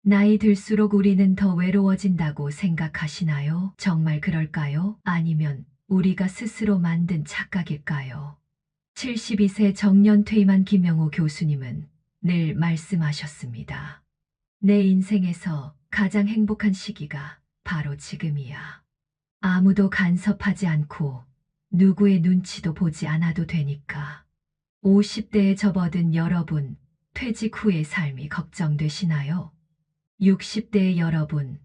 나이 들수록 우리는 더 외로워진다고 생각하시나요? 정말 그럴까요? 아니면 우리가 스스로 만든 착각일까요? 72세 정년 퇴임한 김영호 교수님은 늘 말씀하셨습니다. 내 인생에서 가장 행복한 시기가 바로 지금이야. 아무도 간섭하지 않고 누구의 눈치도 보지 않아도 되니까. 50대에 접어든 여러분, 퇴직 후의 삶이 걱정되시나요? 60대의 여러분,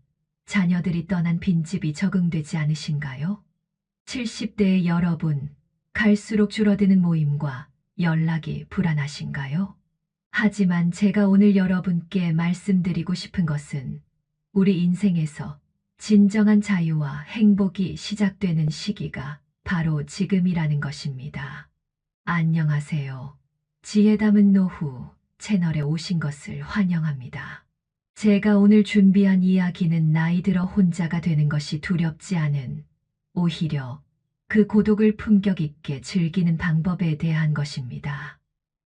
자녀들이 떠난 빈집이 적응되지 않으신가요? 70대의 여러분, 갈수록 줄어드는 모임과 연락이 불안하신가요? 하지만 제가 오늘 여러분께 말씀드리고 싶은 것은 우리 인생에서 진정한 자유와 행복이 시작되는 시기가 바로 지금이라는 것입니다. 안녕하세요. 지혜 담은 노후 채널에 오신 것을 환영합니다. 제가 오늘 준비한 이야기는 나이 들어 혼자가 되는 것이 두렵지 않은, 오히려 그 고독을 품격 있게 즐기는 방법에 대한 것입니다.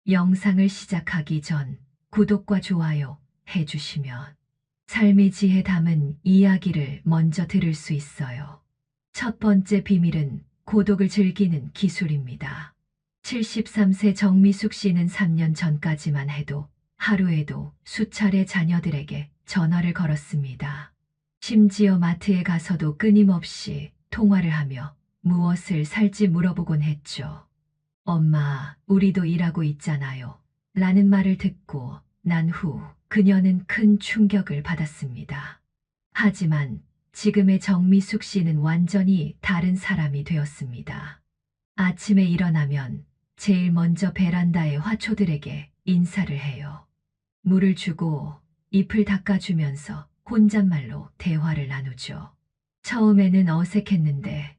영상을 시작하기 전 구독과 좋아요 해주시면 삶의 지혜 담은 이야기를 먼저 들을 수 있어요. 첫 번째 비밀은 고독을 즐기는 기술입니다. 73세 정미숙 씨는 3년 전까지만 해도 하루에도 수차례 자녀들에게 전화를 걸었습니다. 심지어 마트에 가서도 끊임없이 통화를 하며 무엇을 살지 물어보곤 했죠. 엄마, 우리도 일하고 있잖아요. 라는 말을 듣고 난 후 그녀는 큰 충격을 받았습니다. 하지만 지금의 정미숙 씨는 완전히 다른 사람이 되었습니다. 아침에 일어나면 제일 먼저 베란다의 화초들에게 인사를 해요. 물을 주고 잎을 닦아주면서 혼잣말로 대화를 나누죠. 처음에는 어색했는데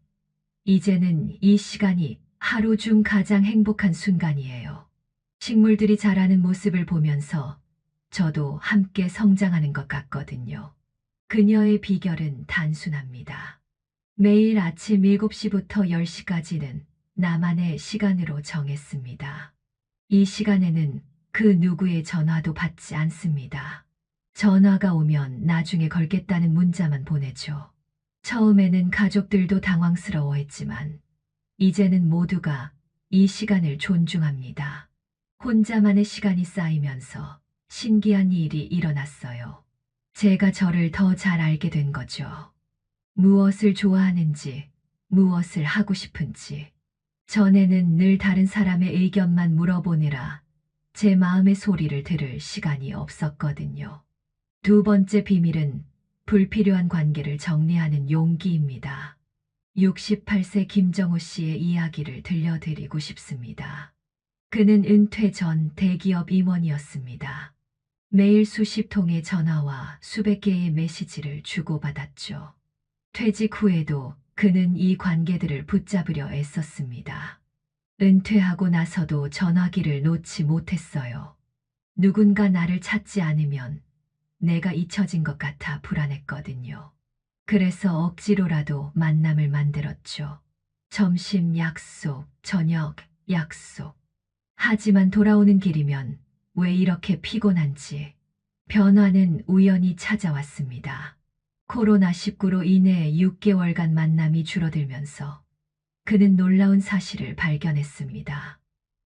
이제는 이 시간이 하루 중 가장 행복한 순간이에요. 식물들이 자라는 모습을 보면서 저도 함께 성장하는 것 같거든요. 그녀의 비결은 단순합니다. 매일 아침 7시부터 10시까지는 나만의 시간으로 정했습니다. 이 시간에는 그 누구의 전화도 받지 않습니다. 전화가 오면 나중에 걸겠다는 문자만 보내죠. 처음에는 가족들도 당황스러워했지만 이제는 모두가 이 시간을 존중합니다. 혼자만의 시간이 쌓이면서 신기한 일이 일어났어요. 제가 저를 더 잘 알게 된 거죠. 무엇을 좋아하는지, 무엇을 하고 싶은지. 전에는 늘 다른 사람의 의견만 물어보느라 제 마음의 소리를 들을 시간이 없었거든요. 두 번째 비밀은 불필요한 관계를 정리하는 용기입니다. 68세 김정호 씨의 이야기를 들려드리고 싶습니다. 그는 은퇴 전 대기업 임원이었습니다. 매일 수십 통의 전화와 수백 개의 메시지를 주고받았죠. 퇴직 후에도 그는 이 관계들을 붙잡으려 애썼습니다. 은퇴하고 나서도 전화기를 놓지 못했어요. 누군가 나를 찾지 않으면 내가 잊혀진 것 같아 불안했거든요. 그래서 억지로라도 만남을 만들었죠. 점심 약속, 저녁 약속. 하지만 돌아오는 길이면 왜 이렇게 피곤한지 변화는 우연히 찾아왔습니다. 코로나19로 인해 6개월간 만남이 줄어들면서 그는 놀라운 사실을 발견했습니다.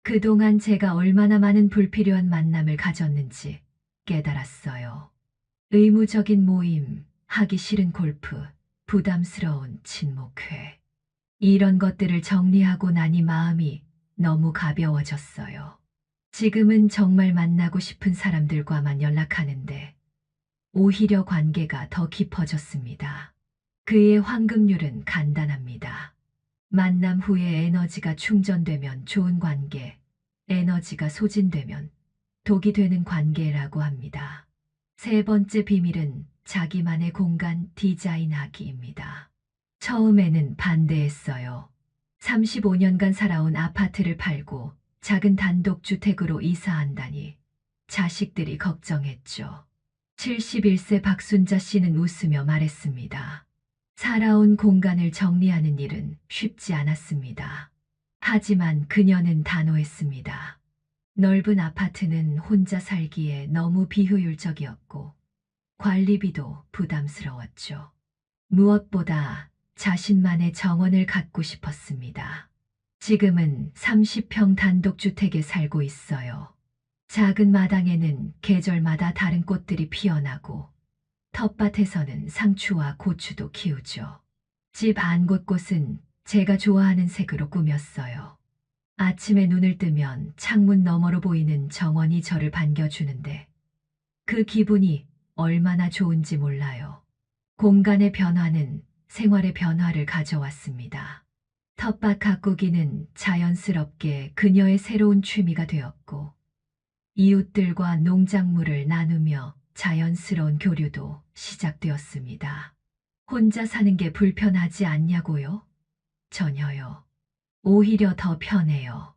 그동안 제가 얼마나 많은 불필요한 만남을 가졌는지 깨달았어요. 의무적인 모임, 하기 싫은 골프, 부담스러운 친목회. 이런 것들을 정리하고 나니 마음이 너무 가벼워졌어요. 지금은 정말 만나고 싶은 사람들과만 연락하는데 오히려 관계가 더 깊어졌습니다. 그의 황금률은 간단합니다. 만남 후에 에너지가 충전되면 좋은 관계, 에너지가 소진되면 독이 되는 관계라고 합니다. 세 번째 비밀은 자기만의 공간 디자인하기입니다. 처음에는 반대했어요. 35년간 살아온 아파트를 팔고 작은 단독주택으로 이사한다니 자식들이 걱정했죠. 71세 박순자 씨는 웃으며 말했습니다. 살아온 공간을 정리하는 일은 쉽지 않았습니다. 하지만 그녀는 단호했습니다. 넓은 아파트는 혼자 살기에 너무 비효율적이었고 관리비도 부담스러웠죠. 무엇보다 자신만의 정원을 갖고 싶었습니다. 지금은 30평 단독주택에 살고 있어요. 작은 마당에는 계절마다 다른 꽃들이 피어나고 텃밭에서는 상추와 고추도 키우죠. 집 안 곳곳은 제가 좋아하는 색으로 꾸몄어요. 아침에 눈을 뜨면 창문 너머로 보이는 정원이 저를 반겨주는데 그 기분이 얼마나 좋은지 몰라요. 공간의 변화는 생활의 변화를 가져왔습니다. 텃밭 가꾸기는 자연스럽게 그녀의 새로운 취미가 되었고 이웃들과 농작물을 나누며 자연스러운 교류도 시작되었습니다. 혼자 사는 게 불편하지 않냐고요? 전혀요. 오히려 더 편해요.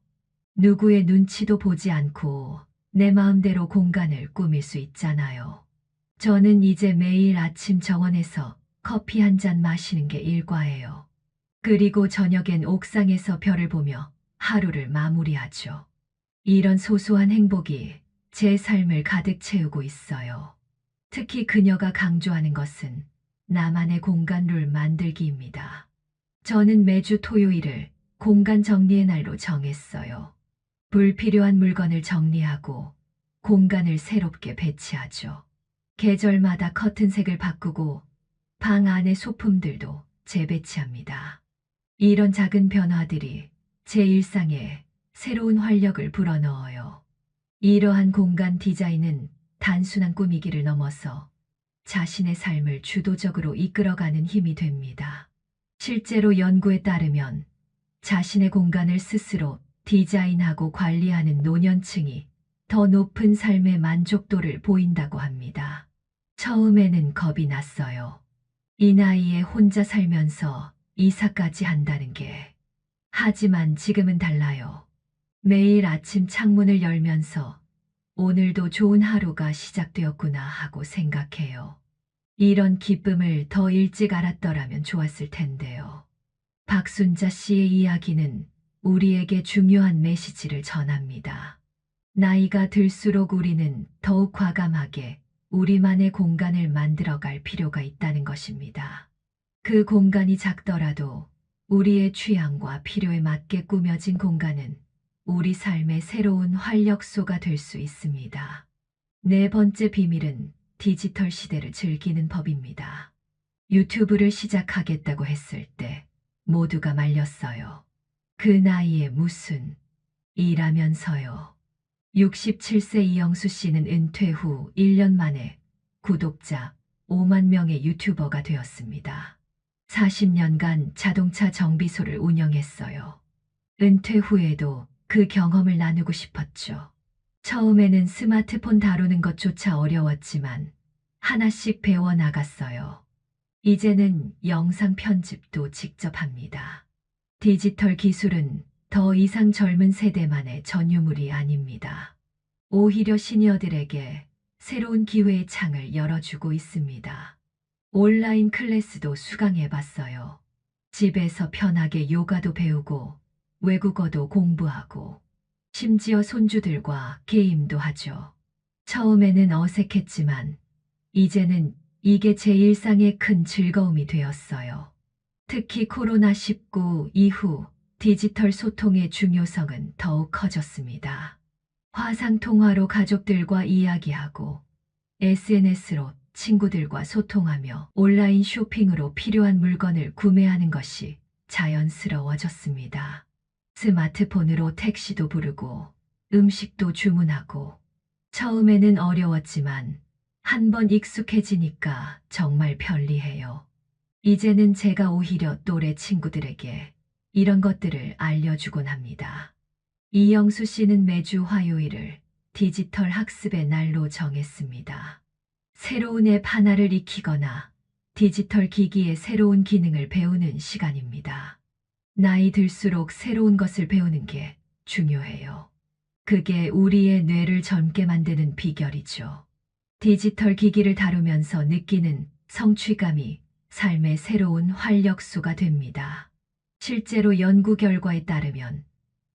누구의 눈치도 보지 않고 내 마음대로 공간을 꾸밀 수 있잖아요. 저는 이제 매일 아침 정원에서 커피 한 잔 마시는 게 일과예요. 그리고 저녁엔 옥상에서 별을 보며 하루를 마무리하죠. 이런 소소한 행복이 제 삶을 가득 채우고 있어요. 특히 그녀가 강조하는 것은 나만의 공간을 만들기입니다. 저는 매주 토요일을 공간 정리의 날로 정했어요. 불필요한 물건을 정리하고 공간을 새롭게 배치하죠. 계절마다 커튼색을 바꾸고 방 안의 소품들도 재배치합니다. 이런 작은 변화들이 제 일상에 새로운 활력을 불어넣어요. 이러한 공간 디자인은 단순한 꾸미기를 넘어서 자신의 삶을 주도적으로 이끌어가는 힘이 됩니다. 실제로 연구에 따르면 자신의 공간을 스스로 디자인하고 관리하는 노년층이 더 높은 삶의 만족도를 보인다고 합니다. 처음에는 겁이 났어요. 이 나이에 혼자 살면서 이사까지 한다는 게. 하지만 지금은 달라요. 매일 아침 창문을 열면서 오늘도 좋은 하루가 시작되었구나 하고 생각해요. 이런 기쁨을 더 일찍 알았더라면 좋았을 텐데요. 박순자 씨의 이야기는 우리에게 중요한 메시지를 전합니다. 나이가 들수록 우리는 더욱 과감하게 우리만의 공간을 만들어갈 필요가 있다는 것입니다. 그 공간이 작더라도 우리의 취향과 필요에 맞게 꾸며진 공간은 우리 삶의 새로운 활력소가 될 수 있습니다. 네 번째 비밀은 디지털 시대를 즐기는 법입니다. 유튜브를 시작하겠다고 했을 때 모두가 말렸어요. 그 나이에 무슨 일하면서요. 67세 이영수 씨는 은퇴 후 1년 만에 구독자 5만 명의 유튜버가 되었습니다. 40년간 자동차 정비소를 운영했어요. 은퇴 후에도 그 경험을 나누고 싶었죠. 처음에는 스마트폰 다루는 것조차 어려웠지만 하나씩 배워 나갔어요. 이제는 영상 편집도 직접 합니다. 디지털 기술은 더 이상 젊은 세대만의 전유물이 아닙니다. 오히려 시니어들에게 새로운 기회의 창을 열어주고 있습니다. 온라인 클래스도 수강해봤어요. 집에서 편하게 요가도 배우고 외국어도 공부하고 심지어 손주들과 게임도 하죠. 처음에는 어색했지만 이제는 이게 제 일상의 큰 즐거움이 되었어요. 특히 코로나19 이후 디지털 소통의 중요성은 더욱 커졌습니다. 화상통화로 가족들과 이야기하고 SNS로 친구들과 소통하며 온라인 쇼핑으로 필요한 물건을 구매하는 것이 자연스러워졌습니다. 스마트폰으로 택시도 부르고 음식도 주문하고 처음에는 어려웠지만 한번 익숙해지니까 정말 편리해요. 이제는 제가 오히려 또래 친구들에게 이런 것들을 알려주곤 합니다. 이영수 씨는 매주 화요일을 디지털 학습의 날로 정했습니다. 새로운 앱 하나를 익히거나 디지털 기기의 새로운 기능을 배우는 시간입니다. 나이 들수록 새로운 것을 배우는 게 중요해요. 그게 우리의 뇌를 젊게 만드는 비결이죠. 디지털 기기를 다루면서 느끼는 성취감이 삶의 새로운 활력소가 됩니다. 실제로 연구 결과에 따르면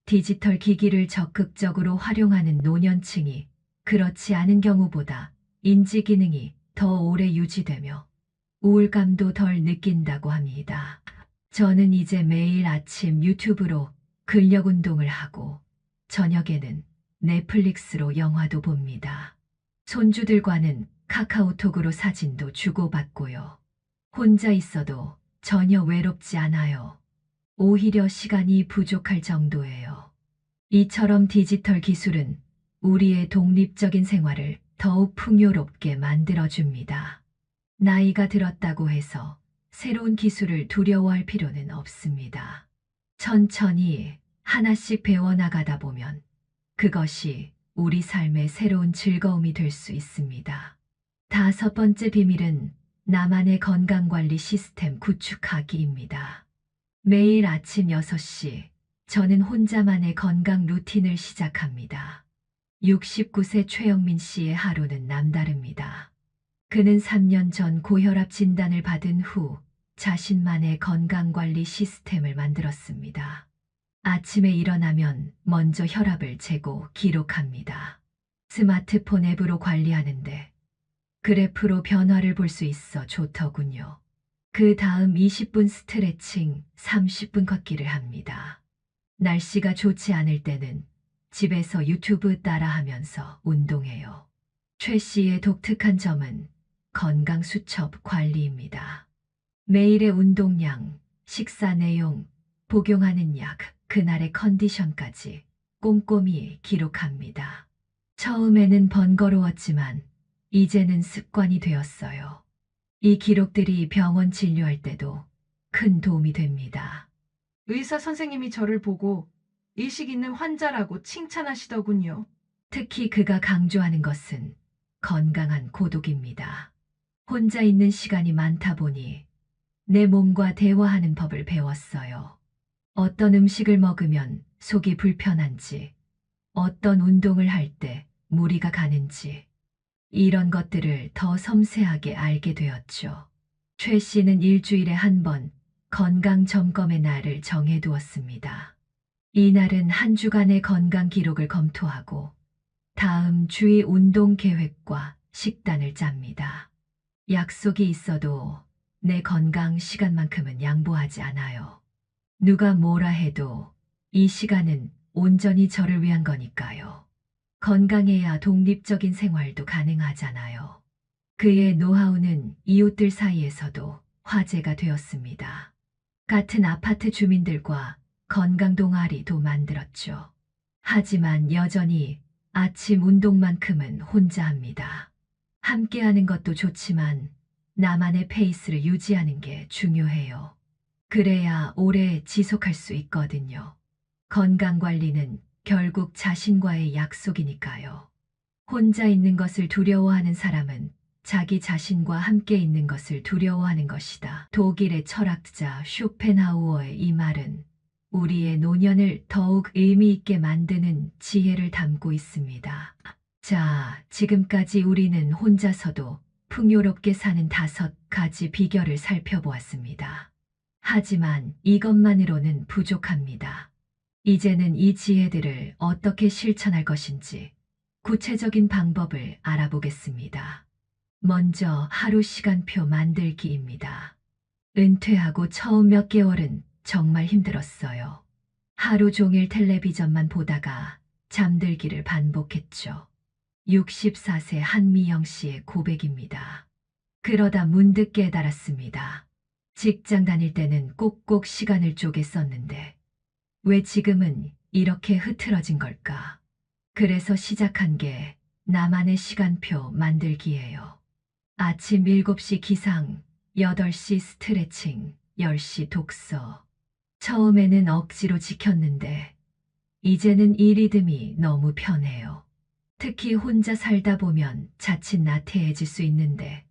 디지털 기기를 적극적으로 활용하는 노년층이 그렇지 않은 경우보다 인지 기능이 더 오래 유지되며 우울감도 덜 느낀다고 합니다. 저는 이제 매일 아침 유튜브로 근력 운동을 하고 저녁에는 넷플릭스로 영화도 봅니다. 손주들과는 카카오톡으로 사진도 주고받고요. 혼자 있어도 전혀 외롭지 않아요. 오히려 시간이 부족할 정도예요. 이처럼 디지털 기술은 우리의 독립적인 생활을 더욱 풍요롭게 만들어줍니다. 나이가 들었다고 해서 새로운 기술을 두려워할 필요는 없습니다. 천천히 하나씩 배워나가다 보면 그것이 우리 삶의 새로운 즐거움이 될 수 있습니다. 다섯 번째 비밀은 나만의 건강관리 시스템 구축하기입니다. 매일 아침 6시 저는 혼자만의 건강 루틴을 시작합니다. 69세 최영민 씨의 하루는 남다릅니다. 그는 3년 전 고혈압 진단을 받은 후 자신만의 건강관리 시스템을 만들었습니다. 아침에 일어나면 먼저 혈압을 재고 기록합니다. 스마트폰 앱으로 관리하는데 그래프로 변화를 볼 수 있어 좋더군요. 그 다음 20분 스트레칭, 30분 걷기를 합니다. 날씨가 좋지 않을 때는 집에서 유튜브 따라하면서 운동해요. 최 씨의 독특한 점은 건강 수첩 관리입니다. 매일의 운동량, 식사 내용, 복용하는 약, 그날의 컨디션까지 꼼꼼히 기록합니다. 처음에는 번거로웠지만 이제는 습관이 되었어요. 이 기록들이 병원 진료할 때도 큰 도움이 됩니다. 의사 선생님이 저를 보고 의식 있는 환자라고 칭찬하시더군요. 특히 그가 강조하는 것은 건강한 고독입니다. 혼자 있는 시간이 많다 보니 내 몸과 대화하는 법을 배웠어요. 어떤 음식을 먹으면 속이 불편한지, 어떤 운동을 할 때 무리가 가는지, 이런 것들을 더 섬세하게 알게 되었죠. 최 씨는 일주일에 한 번 건강 점검의 날을 정해두었습니다. 이 날은 한 주간의 건강 기록을 검토하고 다음 주의 운동 계획과 식단을 짭니다. 약속이 있어도 내 건강 시간만큼은 양보하지 않아요. 누가 뭐라 해도 이 시간은 온전히 저를 위한 거니까요. 건강해야 독립적인 생활도 가능하잖아요. 그의 노하우는 이웃들 사이에서도 화제가 되었습니다. 같은 아파트 주민들과 건강 동아리도 만들었죠. 하지만 여전히 아침 운동만큼은 혼자 합니다. 함께하는 것도 좋지만 나만의 페이스를 유지하는 게 중요해요. 그래야 오래 지속할 수 있거든요. 건강 관리는 결국 자신과의 약속이니까요. 혼자 있는 것을 두려워하는 사람은 자기 자신과 함께 있는 것을 두려워하는 것이다. 독일의 철학자 쇼펜하우어의 이 말은 우리의 노년을 더욱 의미 있게 만드는 지혜를 담고 있습니다. 자, 지금까지 우리는 혼자서도 풍요롭게 사는 5가지 비결을 살펴보았습니다. 하지만 이것만으로는 부족합니다. 이제는 이 지혜들을 어떻게 실천할 것인지 구체적인 방법을 알아보겠습니다. 먼저 하루 시간표 만들기입니다. 은퇴하고 처음 몇 개월은 정말 힘들었어요. 하루 종일 텔레비전만 보다가 잠들기를 반복했죠. 64세 한미영 씨의 고백입니다. 그러다 문득 깨달았습니다. 직장 다닐 때는 꼭꼭 시간을 쪼개 썼는데 왜 지금은 이렇게 흐트러진 걸까? 그래서 시작한 게 나만의 시간표 만들기예요. 아침 7시 기상, 8시 스트레칭, 10시 독서. 처음에는 억지로 지켰는데 이제는 이 리듬이 너무 편해요. 특히 혼자 살다 보면 자칫 나태해질 수 있는데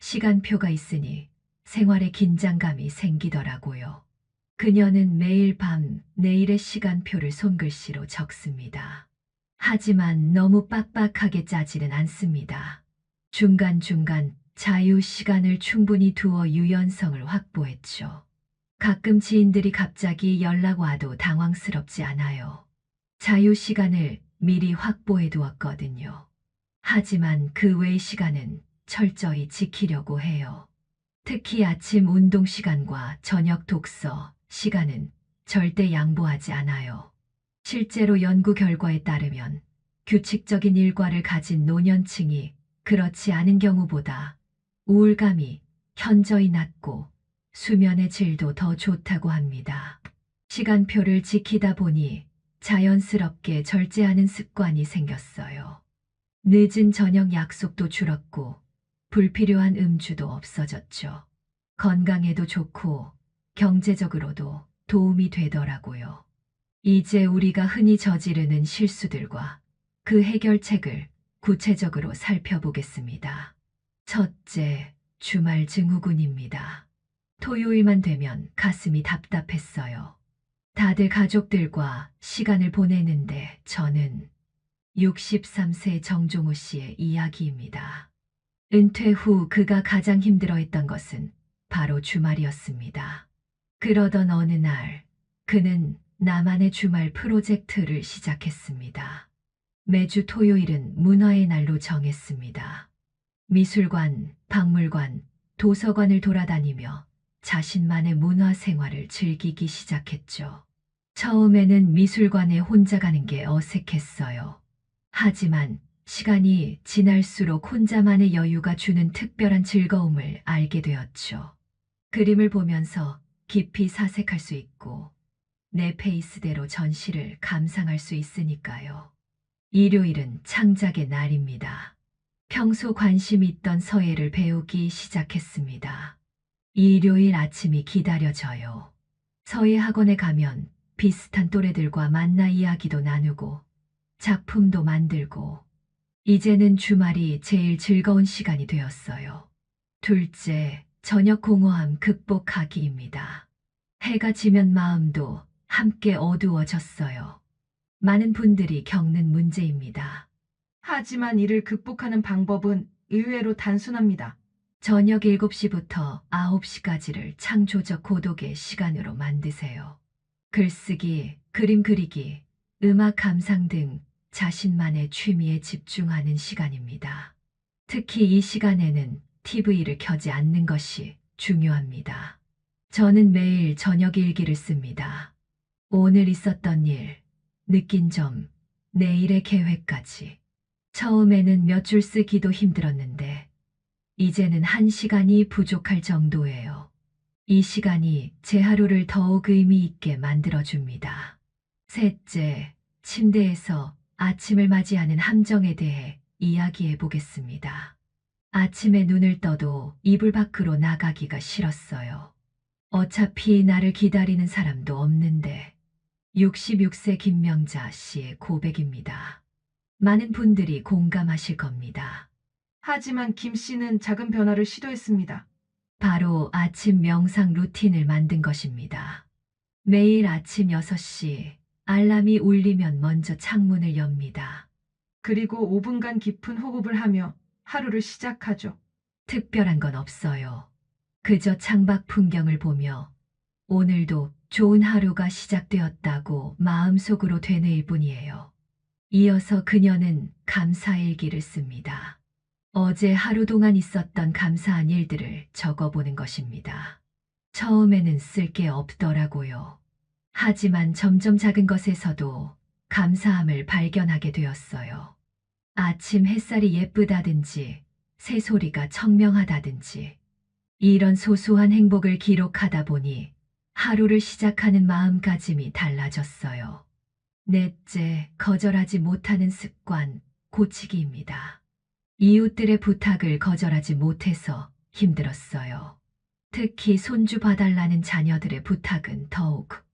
시간표가 있으니 생활에 긴장감이 생기더라고요. 그녀는 매일 밤 내일의 시간표를 손글씨로 적습니다. 하지만 너무 빡빡하게 짜지는 않습니다. 중간중간 자유 시간을 충분히 두어 유연성을 확보했죠. 가끔 지인들이 갑자기 연락 와도 당황스럽지 않아요. 자유 시간을 미리 확보해 두었거든요. 하지만 그 외의 시간은 철저히 지키려고 해요. 특히 아침 운동 시간과 저녁 독서 시간은 절대 양보하지 않아요. 실제로 연구 결과에 따르면 규칙적인 일과를 가진 노년층이 그렇지 않은 경우보다 우울감이 현저히 낮고 수면의 질도 더 좋다고 합니다. 시간표를 지키다 보니 자연스럽게 절제하는 습관이 생겼어요. 늦은 저녁 약속도 줄었고 불필요한 음주도 없어졌죠. 건강에도 좋고 경제적으로도 도움이 되더라고요. 이제 우리가 흔히 저지르는 실수들과 그 해결책을 구체적으로 살펴보겠습니다. 첫째, 주말 증후군입니다. 토요일만 되면 가슴이 답답했어요. 다들 가족들과 시간을 보내는데 저는 63세 정종우 씨의 이야기입니다. 은퇴 후 그가 가장 힘들어했던 것은 바로 주말이었습니다. 그러던 어느 날 그는 나만의 주말 프로젝트를 시작했습니다. 매주 토요일은 문화의 날로 정했습니다. 미술관, 박물관, 도서관을 돌아다니며 자신만의 문화 생활을 즐기기 시작했죠. 처음에는 미술관에 혼자 가는 게 어색했어요. 하지만 시간이 지날수록 혼자만의 여유가 주는 특별한 즐거움을 알게 되었죠. 그림을 보면서 깊이 사색할 수 있고 내 페이스대로 전시를 감상할 수 있으니까요. 일요일은 창작의 날입니다. 평소 관심 있던 서예를 배우기 시작했습니다. 일요일 아침이 기다려져요. 서예 학원에 가면 비슷한 또래들과 만나 이야기도 나누고 작품도 만들고 이제는 주말이 제일 즐거운 시간이 되었어요. 둘째, 저녁 공허함 극복하기입니다. 해가 지면 마음도 함께 어두워졌어요. 많은 분들이 겪는 문제입니다. 하지만 이를 극복하는 방법은 의외로 단순합니다. 저녁 7시부터 9시까지를 창조적 고독의 시간으로 만드세요. 글쓰기, 그림 그리기, 음악 감상 등 자신만의 취미에 집중하는 시간입니다. 특히 이 시간에는 TV를 켜지 않는 것이 중요합니다. 저는 매일 저녁 일기를 씁니다. 오늘 있었던 일, 느낀 점, 내일의 계획까지. 처음에는 몇 줄 쓰기도 힘들었는데 이제는 1시간이 부족할 정도예요. 이 시간이 제 하루를 더욱 의미 있게 만들어줍니다. 셋째, 침대에서 아침을 맞이하는 함정에 대해 이야기해 보겠습니다. 아침에 눈을 떠도 이불 밖으로 나가기가 싫었어요. 어차피 나를 기다리는 사람도 없는데. 66세 김명자 씨의 고백입니다. 많은 분들이 공감하실 겁니다. 하지만 김 씨는 작은 변화를 시도했습니다. 바로 아침 명상 루틴을 만든 것입니다. 매일 아침 6시 알람이 울리면 먼저 창문을 엽니다. 그리고 5분간 깊은 호흡을 하며 하루를 시작하죠. 특별한 건 없어요. 그저 창밖 풍경을 보며 오늘도 좋은 하루가 시작되었다고 마음속으로 되뇌일 뿐이에요. 이어서 그녀는 감사일기를 씁니다. 어제 하루 동안 있었던 감사한 일들을 적어보는 것입니다. 처음에는 쓸 게 없더라고요. 하지만 점점 작은 것에서도 감사함을 발견하게 되었어요. 아침 햇살이 예쁘다든지 새소리가 청명하다든지 이런 소소한 행복을 기록하다 보니 하루를 시작하는 마음가짐이 달라졌어요. 넷째, 거절하지 못하는 습관 고치기입니다. 이웃들의 부탁을 거절하지 못해서 힘들었어요. 특히 손주 봐달라는 자녀들의 부탁은 더욱.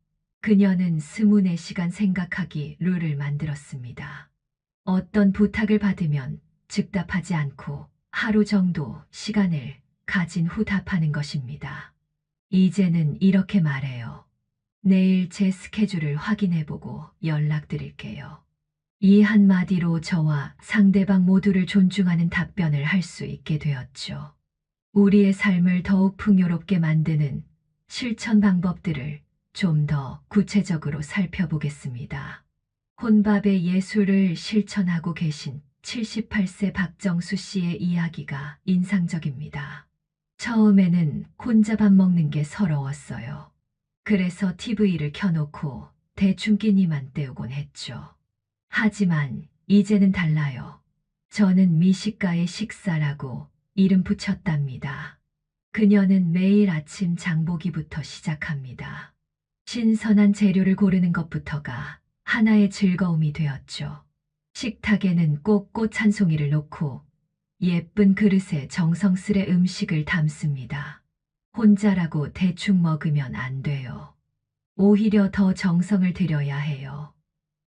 그녀는 24시간 생각하기 룰을 만들었습니다. 어떤 부탁을 받으면 즉답하지 않고 하루 정도 시간을 가진 후 답하는 것입니다. 이제는 이렇게 말해요. 내일 제 스케줄을 확인해보고 연락드릴게요. 이 한마디로 저와 상대방 모두를 존중하는 답변을 할 수 있게 되었죠. 우리의 삶을 더욱 풍요롭게 만드는 실천 방법들을 좀 더 구체적으로 살펴보겠습니다. 혼밥의 예술을 실천하고 계신 78세 박정수 씨의 이야기가 인상적입니다. 처음에는 혼자 밥 먹는 게 서러웠어요. 그래서 TV를 켜놓고 대충 끼니만 때우곤 했죠. 하지만 이제는 달라요. 저는 미식가의 식사라고 이름 붙였답니다. 그녀는 매일 아침 장보기부터 시작합니다. 신선한 재료를 고르는 것부터가 하나의 즐거움이 되었죠. 식탁에는 꼭 꽃 한 송이를 놓고 예쁜 그릇에 정성스레 음식을 담습니다. 혼자라고 대충 먹으면 안 돼요. 오히려 더 정성을 들여야 해요.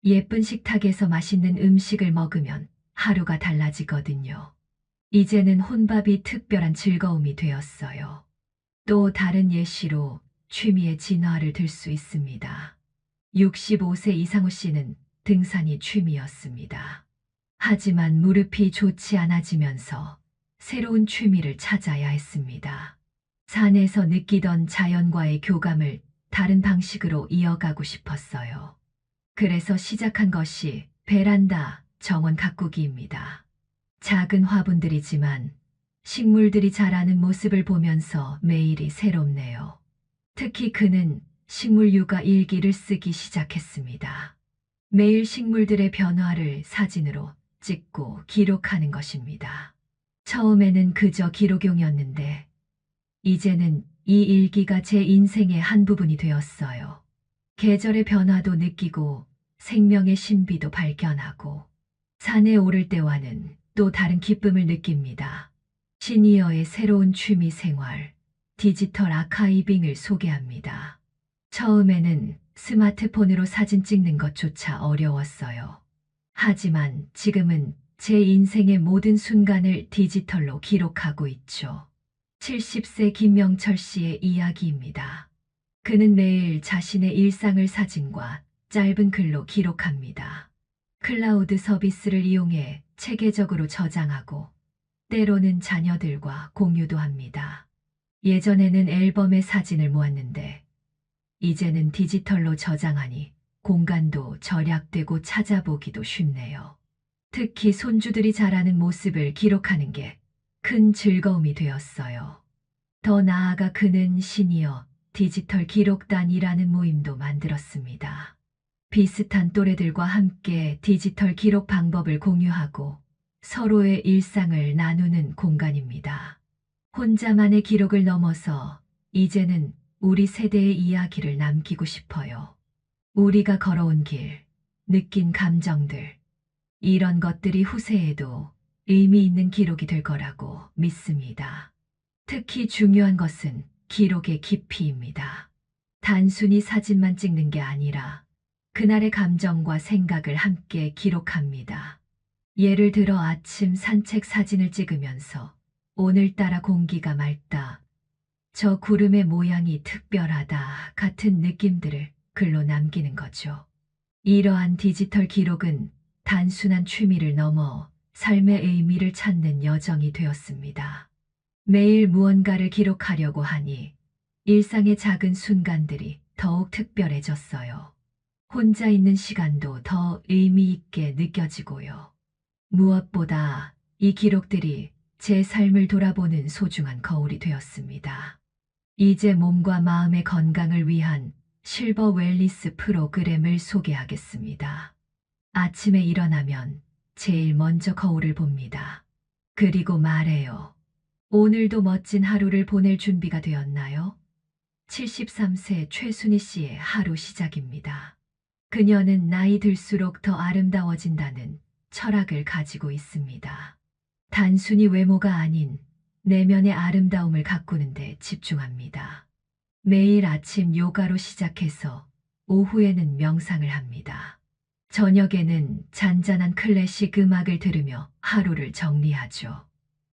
예쁜 식탁에서 맛있는 음식을 먹으면 하루가 달라지거든요. 이제는 혼밥이 특별한 즐거움이 되었어요. 또 다른 예시로 취미의 진화를 들 수 있습니다. 65세 이상우 씨는 등산이 취미였습니다. 하지만 무릎이 좋지 않아지면서 새로운 취미를 찾아야 했습니다. 산에서 느끼던 자연과의 교감을 다른 방식으로 이어가고 싶었어요. 그래서 시작한 것이 베란다 정원 가꾸기입니다. 작은 화분들이지만 식물들이 자라는 모습을 보면서 매일이 새롭네요. 특히 그는 식물 육아 일기를 쓰기 시작했습니다. 매일 식물들의 변화를 사진으로 찍고 기록하는 것입니다. 처음에는 그저 기록용이었는데 이제는 이 일기가 제 인생의 한 부분이 되었어요. 계절의 변화도 느끼고 생명의 신비도 발견하고 산에 오를 때와는 또 다른 기쁨을 느낍니다. 시니어의 새로운 취미 생활, 디지털 아카이빙을 소개합니다. 처음에는 스마트폰으로 사진 찍는 것조차 어려웠어요. 하지만 지금은 제 인생의 모든 순간을 디지털로 기록하고 있죠. 70세 김명철 씨의 이야기입니다. 그는 매일 자신의 일상을 사진과 짧은 글로 기록합니다. 클라우드 서비스를 이용해 체계적으로 저장하고 때로는 자녀들과 공유도 합니다. 예전에는 앨범에 사진을 모았는데 이제는 디지털로 저장하니 공간도 절약되고 찾아보기도 쉽네요. 특히 손주들이 자라는 모습을 기록하는 게 큰 즐거움이 되었어요. 더 나아가 그는 시니어 디지털 기록단이라는 모임도 만들었습니다. 비슷한 또래들과 함께 디지털 기록 방법을 공유하고 서로의 일상을 나누는 공간입니다. 혼자만의 기록을 넘어서 이제는 우리 세대의 이야기를 남기고 싶어요. 우리가 걸어온 길, 느낀 감정들, 이런 것들이 후세에도 의미 있는 기록이 될 거라고 믿습니다. 특히 중요한 것은 기록의 깊이입니다. 단순히 사진만 찍는 게 아니라 그날의 감정과 생각을 함께 기록합니다. 예를 들어 아침 산책 사진을 찍으면서 오늘따라 공기가 맑다, 저 구름의 모양이 특별하다 같은 느낌들을 글로 남기는 거죠. 이러한 디지털 기록은 단순한 취미를 넘어 삶의 의미를 찾는 여정이 되었습니다. 매일 무언가를 기록하려고 하니 일상의 작은 순간들이 더욱 특별해졌어요. 혼자 있는 시간도 더 의미 있게 느껴지고요. 무엇보다 이 기록들이 제 삶을 돌아보는 소중한 거울이 되었습니다. 이제 몸과 마음의 건강을 위한 실버 웰니스 프로그램을 소개하겠습니다. 아침에 일어나면 제일 먼저 거울을 봅니다. 그리고 말해요. 오늘도 멋진 하루를 보낼 준비가 되었나요? 73세 최순희 씨의 하루 시작입니다. 그녀는 나이 들수록 더 아름다워진다는 철학을 가지고 있습니다. 단순히 외모가 아닌 내면의 아름다움을 가꾸는 데 집중합니다. 매일 아침 요가로 시작해서 오후에는 명상을 합니다. 저녁에는 잔잔한 클래식 음악을 들으며 하루를 정리하죠.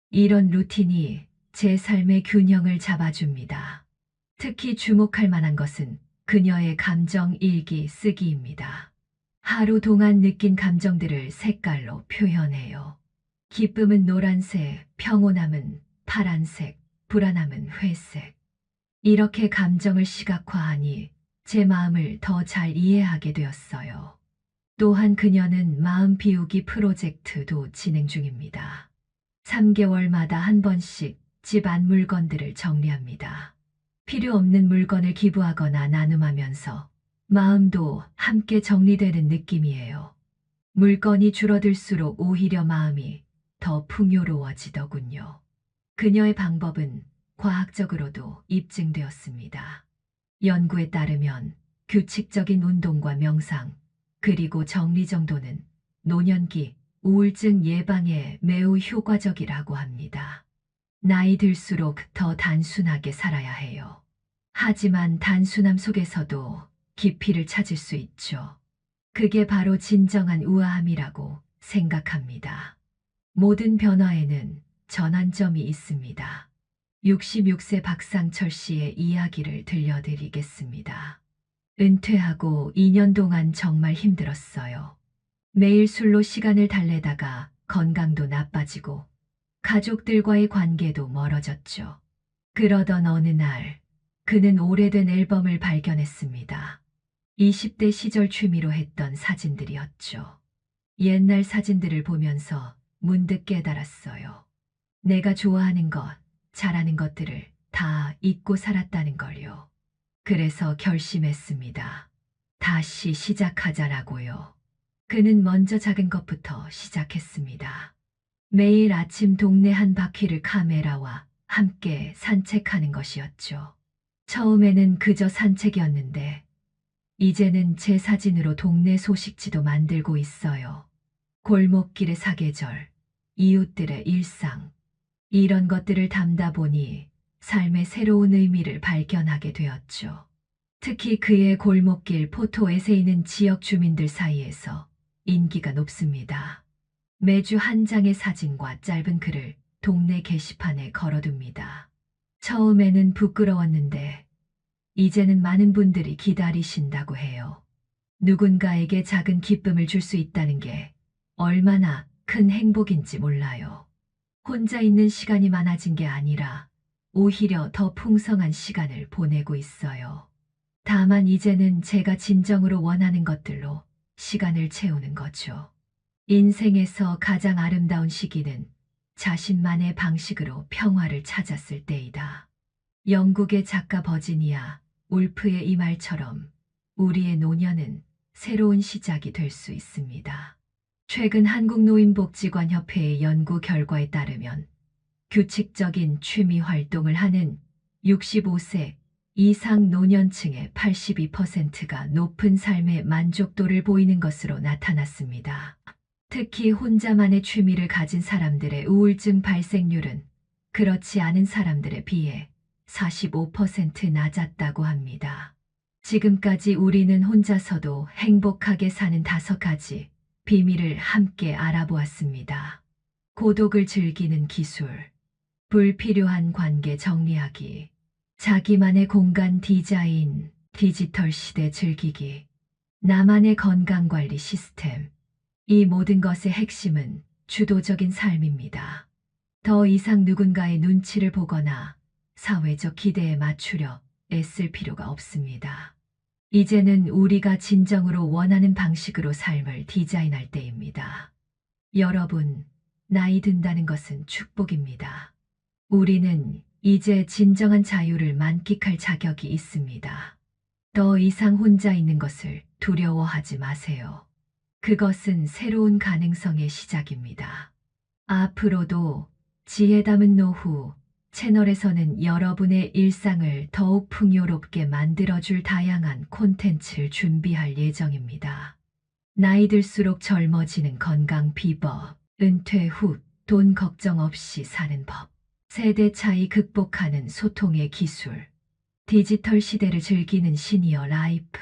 이런 루틴이 제 삶의 균형을 잡아줍니다. 특히 주목할 만한 것은 그녀의 감정 일기 쓰기입니다. 하루 동안 느낀 감정들을 색깔로 표현해요. 기쁨은 노란색, 평온함은 파란색, 불안함은 회색. 이렇게 감정을 시각화하니 제 마음을 더 잘 이해하게 되었어요. 또한 그녀는 마음 비우기 프로젝트도 진행 중입니다. 3개월마다 한 번씩 집 안 물건들을 정리합니다. 필요 없는 물건을 기부하거나 나눔하면서 마음도 함께 정리되는 느낌이에요. 물건이 줄어들수록 오히려 마음이 더 풍요로워지더군요. 그녀의 방법은 과학적으로도 입증되었습니다. 연구에 따르면 규칙적인 운동과 명상, 그리고 정리 정도는 노년기 우울증 예방에 매우 효과적이라고 합니다. 나이 들수록 더 단순하게 살아야 해요. 하지만 단순함 속에서도 깊이를 찾을 수 있죠. 그게 바로 진정한 우아함이라고 생각합니다. 모든 변화에는 전환점이 있습니다. 66세 박상철 씨의 이야기를 들려드리겠습니다. 은퇴하고 2년 동안 정말 힘들었어요. 매일 술로 시간을 달래다가 건강도 나빠지고 가족들과의 관계도 멀어졌죠. 그러던 어느 날 그는 오래된 앨범을 발견했습니다. 20대 시절 취미로 했던 사진들이었죠. 옛날 사진들을 보면서 문득 깨달았어요. 내가 좋아하는 것, 잘하는 것들을 다 잊고 살았다는 걸요. 그래서 결심했습니다. 다시 시작하자라고요. 그는 먼저 작은 것부터 시작했습니다. 매일 아침 동네 한 바퀴를 카메라와 함께 산책하는 것이었죠. 처음에는 그저 산책이었는데, 이제는 제 사진으로 동네 소식지도 만들고 있어요. 골목길의 사계절, 이웃들의 일상, 이런 것들을 담다 보니 삶의 새로운 의미를 발견하게 되었죠. 특히 그의 골목길 포토 에세이는 지역 주민들 사이에서 인기가 높습니다. 매주 한 장의 사진과 짧은 글을 동네 게시판에 걸어둡니다. 처음에는 부끄러웠는데 이제는 많은 분들이 기다리신다고 해요. 누군가에게 작은 기쁨을 줄 수 있다는 게 얼마나 큰 행복인지 몰라요. 혼자 있는 시간이 많아진 게 아니라 오히려 더 풍성한 시간을 보내고 있어요. 다만 이제는 제가 진정으로 원하는 것들로 시간을 채우는 거죠. 인생에서 가장 아름다운 시기는 자신만의 방식으로 평화를 찾았을 때이다. 영국의 작가 버지니아 울프의 이 말처럼 우리의 노년은 새로운 시작이 될 수 있습니다. 최근 한국노인복지관협회의 연구 결과에 따르면 규칙적인 취미 활동을 하는 65세 이상 노년층의 82%가 높은 삶의 만족도를 보이는 것으로 나타났습니다. 특히 혼자만의 취미를 가진 사람들의 우울증 발생률은 그렇지 않은 사람들에 비해 45% 낮았다고 합니다. 지금까지 우리는 혼자서도 행복하게 사는 5가지 비밀을 함께 알아보았습니다. 고독을 즐기는 기술, 불필요한 관계 정리하기, 자기만의 공간 디자인, 디지털 시대 즐기기, 나만의 건강관리 시스템. 이 모든 것의 핵심은 주도적인 삶입니다. 더 이상 누군가의 눈치를 보거나 사회적 기대에 맞추려 애쓸 필요가 없습니다. 이제는 우리가 진정으로 원하는 방식으로 삶을 디자인할 때입니다. 여러분, 나이 든다는 것은 축복입니다. 우리는 이제 진정한 자유를 만끽할 자격이 있습니다. 더 이상 혼자 있는 것을 두려워하지 마세요. 그것은 새로운 가능성의 시작입니다. 앞으로도 지혜 담은 노후 채널에서는 여러분의 일상을 더욱 풍요롭게 만들어줄 다양한 콘텐츠를 준비할 예정입니다. 나이 들수록 젊어지는 건강 비법, 은퇴 후 돈 걱정 없이 사는 법, 세대 차이 극복하는 소통의 기술, 디지털 시대를 즐기는 시니어 라이프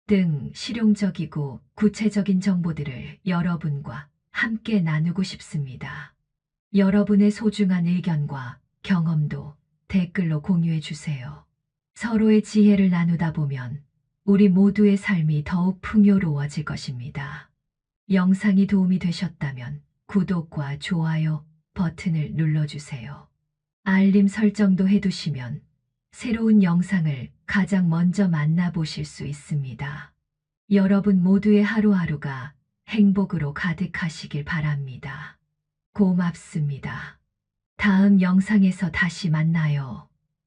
등 실용적이고 구체적인 정보들을 여러분과 함께 나누고 싶습니다. 여러분의 소중한 의견과 경험도 댓글로 공유해 주세요. 서로의 지혜를 나누다 보면 우리 모두의 삶이 더욱 풍요로워질 것입니다. 영상이 도움이 되셨다면 구독과 좋아요 버튼을 눌러주세요. 알림 설정도 해두시면 새로운 영상을 가장 먼저 만나보실 수 있습니다. 여러분 모두의 하루하루가 행복으로 가득하시길 바랍니다. 고맙습니다. 다음 영상에서 다시 만나요.